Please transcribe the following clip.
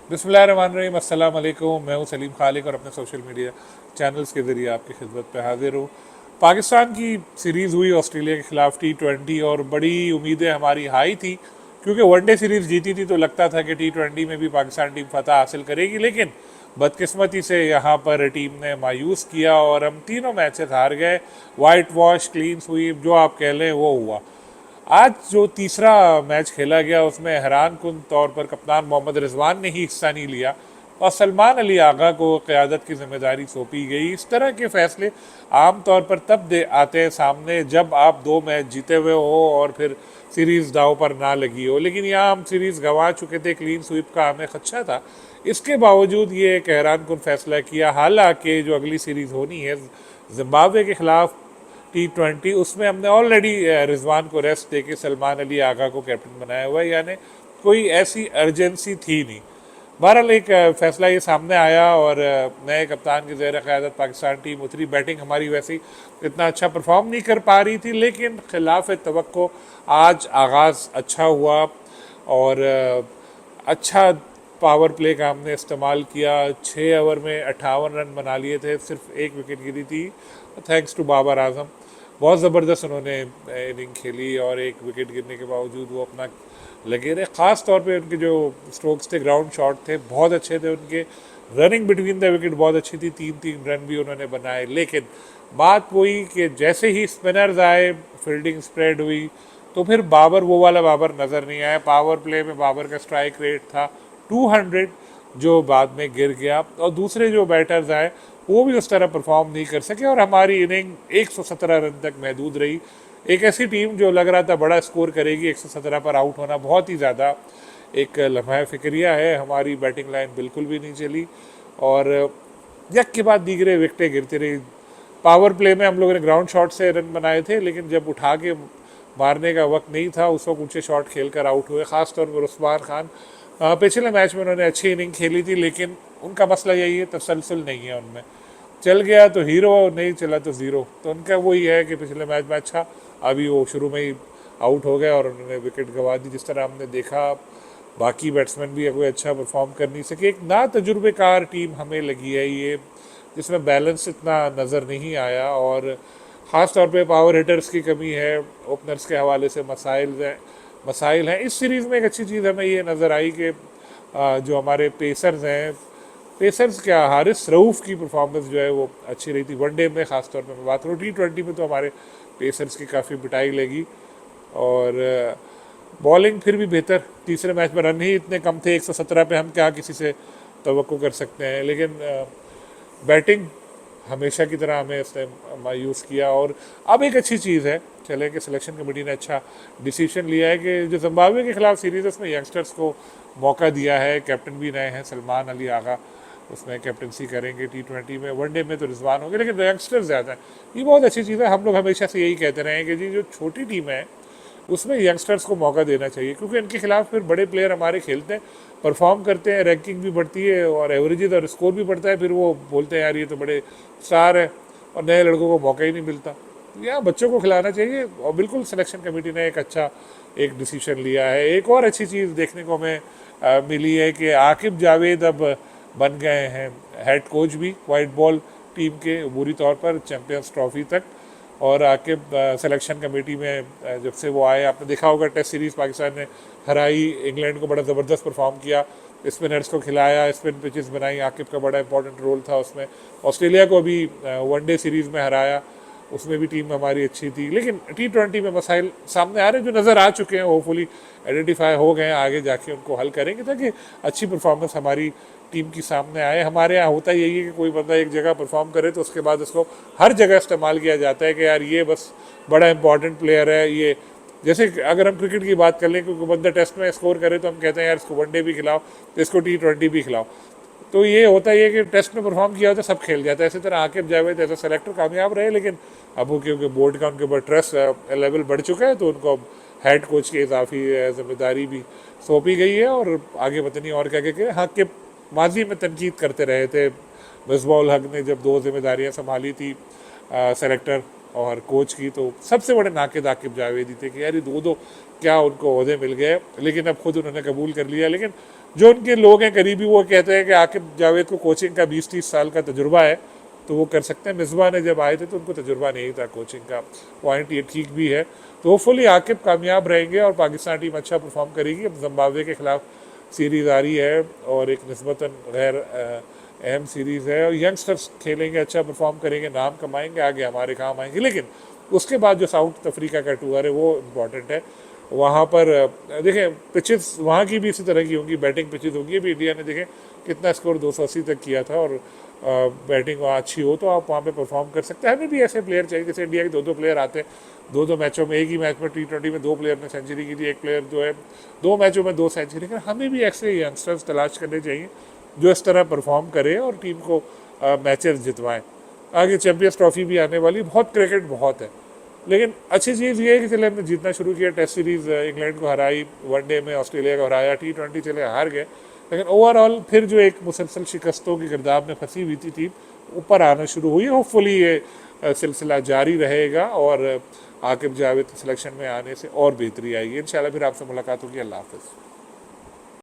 बिस्मिल्लाहिर्रहमानिर्रहीम, अस्सलाम वालेकुम। मैं हूं सलीम खालिक और अपने सोशल मीडिया चैनल्स के ज़रिए आपकी खिदमत पे हाजिर हूँ। पाकिस्तान की सीरीज़ हुई ऑस्ट्रेलिया के ख़िलाफ़ T20 और बड़ी उम्मीदें हमारी हाई थी क्योंकि वनडे सीरीज़ जीती थी तो लगता था कि T20 में भी पाकिस्तान टीम फतह हासिल करेगी, लेकिन बदकिस्मती से यहाँ पर टीम ने मायूस किया और हम तीनों मैचेस हार गए। वाइट वॉश, क्लीन स्वीप, जो आप कह लें वो हुआ। आज जो तीसरा मैच खेला गया उसमें हैरान कुन तौर पर कप्तान मोहम्मद रिजवान ने ही हिस्सा नहीं लिया और सलमान अली आगा को क़यादत की जिम्मेदारी सौंपी गई। इस तरह के फैसले आम तौर पर तब दे आते हैं सामने जब आप दो मैच जीते हुए हो और फिर सीरीज़ दाव पर ना लगी हो, लेकिन यहाँ हम सीरीज़ गंवा चुके थे, क्लीन स्वीप का हमें खदशा था। इसके बावजूद ये एक हैरान कुन फैसला किया। हालांकि जो अगली सीरीज़ होनी है जिम्बाब्वे के ख़िलाफ़ T20, उसमें हमने ऑलरेडी रिजवान को रेस्ट देके सलमान अली आगा को कैप्टन बनाया हुआ है, यानी कोई ऐसी अर्जेंसी थी नहीं। बहरहाल एक फैसला ये सामने आया और नए कप्तान की ज़ेर क़यादत पाकिस्तान टीम उतरी। बैटिंग हमारी वैसे ही इतना अच्छा परफॉर्म नहीं कर पा रही थी, लेकिन खिलाफ तवक्को आज आगाज़ अच्छा हुआ और अच्छा पावर प्ले का हमने इस्तेमाल किया। 6 ओवर में 58 रन बना लिए थे, सिर्फ एक विकेट गिरी थी थैंक्स टू बाबर आजम। बहुत ज़बरदस्त उन्होंने इनिंग खेली और एक विकेट गिरने के बावजूद वो अपना लगे रहे। ख़ास तौर पे उनके जो स्ट्रोक्स थे, ग्राउंड शॉट थे, बहुत अच्छे थे उनके। रनिंग बिटवीन द विकेट बहुत अच्छी थी, 3-3 रन भी उन्होंने बनाए। लेकिन बात वही कि जैसे ही स्पिनर्स आए, फील्डिंग स्प्रेड हुई, तो फिर बाबर वो वाला बाबर नज़र नहीं आया। पावर प्ले में बाबर का स्ट्राइक रेट था 200, जो बाद में गिर गया और दूसरे जो बैटर्स आए वो भी उस तरह परफॉर्म नहीं कर सके और हमारी इनिंग 117 रन तक महदूद रही। एक ऐसी टीम जो लग रहा था बड़ा स्कोर करेगी, 117 पर आउट होना बहुत ही ज़्यादा एक लम्हा फिक्रिया है। हमारी बैटिंग लाइन बिल्कुल भी नहीं चली और यक के बाद दीगरे विकटें गिरती रही। पावर प्ले में हम लोगों ने ग्राउंड शॉट से रन बनाए थे, लेकिन जब उठा के मारने का वक्त नहीं था उस वक्त ऊंचे शॉट खेल कर आउट हुए। ख़ासतौर पर उस्मान खान, पिछले मैच में उन्होंने अच्छी इनिंग खेली थी, लेकिन उनका मसला यही है तसलसल नहीं है उनमें। चल गया तो हीरो, नहीं चला तो ज़ीरो। तो उनका वही है कि पिछले मैच में अच्छा, अभी वो शुरू में ही आउट हो गया और उन्होंने विकेट गंवा दी। जिस तरह हमने देखा बाकी बैट्समैन भी कोई अच्छा परफॉर्म कर नहीं सके। एक ना तजुर्बेकार टीम हमें लगी है ये, जिसमें बैलेंस इतना नज़र नहीं आया और ख़ास तौर पे पावर हिटर्स की कमी है, ओपनर्स के हवाले से मसाइल हैं। इस सीरीज़ में एक अच्छी चीज़ हमें ये नज़र आई कि जो हमारे पेसर्स हैं, पेसर्स क्या, हारिस रऊफ़ की परफॉर्मेंस जो है वो अच्छी रही थी वनडे में। ख़ास तौर पे मैं बात करूँ T20 में तो हमारे पेसर्स की काफ़ी पिटाई लगी और बॉलिंग फिर भी बेहतर। तीसरे मैच में रन ही इतने कम थे, 117 पे हम क्या किसी से तवक्को कर सकते हैं। लेकिन बैटिंग हमेशा की तरह हमें इसने मायूस किया और अब एक अच्छी चीज़ है चले कि सिलेक्शन कमेटी ने अच्छा डिसीजन लिया है कि जो जिम्बाब्वे के खिलाफ सीरीज़ है उसमें यंगस्टर्स को मौका दिया है। कैप्टन भी नए हैं, सलमान अली आगा उसमें कैप्टनसी करेंगे T20 में। वनडे में तो रिजवान होंगे, लेकिन यंगस्टर्स ज़्यादा हैं। ये बहुत अच्छी चीज़ है। हम लोग हमेशा से यही कहते रहे हैं कि जी जो छोटी टीम है उसमें यंगस्टर्स को मौका देना चाहिए, क्योंकि इनके खिलाफ फिर बड़े प्लेयर हमारे खेलते हैं, परफॉर्म करते हैं, रैंकिंग भी बढ़ती है और एवरेजेस और स्कोर भी बढ़ता है। फिर वो बोलते हैं यार ये तो बड़े स्टार है और नए लड़कों को मौका ही नहीं मिलता। यहाँ बच्चों को खिलाना चाहिए और बिल्कुल सिलेक्शन कमेटी ने एक अच्छा एक डिसीजन लिया है। एक और अच्छी चीज़ देखने को हमें मिली है कि आकिब जावेद अब बन गए हैं हेड कोच भी वाइट बॉल टीम के, बुरी तौर पर चैम्पियंस ट्रॉफी तक। और आकिब सिलेक्शन कमेटी में जब से वो आए, आपने देखा होगा टेस्ट सीरीज़ पाकिस्तान ने हराई, इंग्लैंड को बड़ा ज़बरदस्त परफॉर्म किया, स्पिनर्स को खिलाया, स्पिन पिचेस बनाई, आकिब का बड़ा इंपॉर्टेंट रोल था उसमें। ऑस्ट्रेलिया को भी वनडे सीरीज़ में हराया, उसमें भी टीम हमारी अच्छी थी। लेकिन T20 में मसाइल सामने आ रहे हैं जो नज़र आ चुके हैं, होपफुली आइडेंटिफाई हो गए हैं, आगे जाके उनको हल करेंगे ताकि अच्छी परफॉर्मेंस हमारी टीम की सामने आए। हमारे यहाँ होता यही है कि कोई बंदा एक जगह परफॉर्म करे तो उसके बाद उसको हर जगह इस्तेमाल किया जाता है कि यार ये बस बड़ा इंपॉर्टेंट प्लेयर है। ये जैसे अगर हम क्रिकेट की बात कर लें, क्योंकि बंदा टेस्ट में स्कोर करे तो हम कहते हैं यार इसको वनडे भी खिलाओ, तो इसको T20 भी खिलाओ। तो ये होता ही है कि टेस्ट में परफॉर्म किया होता है सब खेल जाता है। इसी तरह Aaqib Javed as a selector कामयाब रहे, लेकिन अब वो क्योंकि बोर्ड का उनके ऊपर ट्रस्ट लेवल बढ़ चुका है तो उनको अब हेड कोच की इजाफी जिम्मेदारी भी सौंपी गई है और आगे पता नहीं और क्या क्या। हाँ कि माजी में तनकीद करते रहे थे मिसबाह उल हक ने जब 2 जिम्मेदारियाँ संभाली थी सेलेक्टर और कोच की, तो सबसे बड़े नाकिद आकिब जावेदी थे कि यार ये दो क्या उनको ओहदे मिल गए, लेकिन अब खुद उन्होंने कबूल कर लिया। लेकिन जो उनके लोग हैं करीबी, वो कहते हैं कि आकिब जावेद को कोचिंग का 20-30 साल का तजुर्बा है, तो वो कर सकते हैं। मिसबा ने जब आए थे तो उनको तजुर्बा नहीं था कोचिंग का, पॉइंट ये ठीक भी है। तो होपफुली आकिब कामयाब रहेंगे और पाकिस्तान टीम अच्छा परफॉर्म करेगी। अब जिम्बाब्वे के खिलाफ सीरीज़ आ रही है और एक निस्बतन गैर अहम सीरीज़ है, और यंगस्टर्स खेलेंगे, अच्छा परफॉर्म करेंगे, नाम कमाएंगे, आगे हमारे काम आएंगे। लेकिन उसके बाद जो साउथ अफ्रीका का टूर है वो इम्पॉर्टेंट है। वहाँ पर देखें पिचेस वहाँ की भी इसी तरह की होंगी, बैटिंग पिचेस होंगी। अभी इंडिया ने देखें कितना स्कोर 280 तक किया था, और बैटिंग वहाँ अच्छी हो तो आप वहाँ पे परफॉर्म कर सकते हैं। हमें भी ऐसे प्लेयर चाहिए, जैसे इंडिया के दो प्लेयर आते हैं, दो मैचों में, एक ही मैच में T20 में 2 प्लेयर ने सेंचुरी की थी, एक प्लेयर जो है 2 मैचों में 2 सेंचुरी। लेकिन हमें भी ऐसे यंगस्टर्स तलाश करने चाहिए जो इस तरह परफॉर्म करे और टीम को मैचेस जितवाएं। आगे चैंपियंस ट्रॉफी भी आने वाली, बहुत क्रिकेट बहुत है। लेकिन अच्छी चीज़ ये है कि चले हमने जीतना शुरू किया, टेस्ट सीरीज़ इंग्लैंड को हराई, वनडे में ऑस्ट्रेलिया को हराया, T20 चले हार गए, लेकिन ओवरऑल फिर जो एक मुसलसल शिकस्तों की गिरदाब में फंसी हुई थी टीम, ऊपर आना शुरू हुई। होपफुली ये सिलसिला जारी रहेगा और आकिब जावेद सिलेक्शन में आने से और बेहतरी आएगी इंशाल्लाह। फिर आपसे मुलाकात होगी। अल्लाह हाफ़िज़।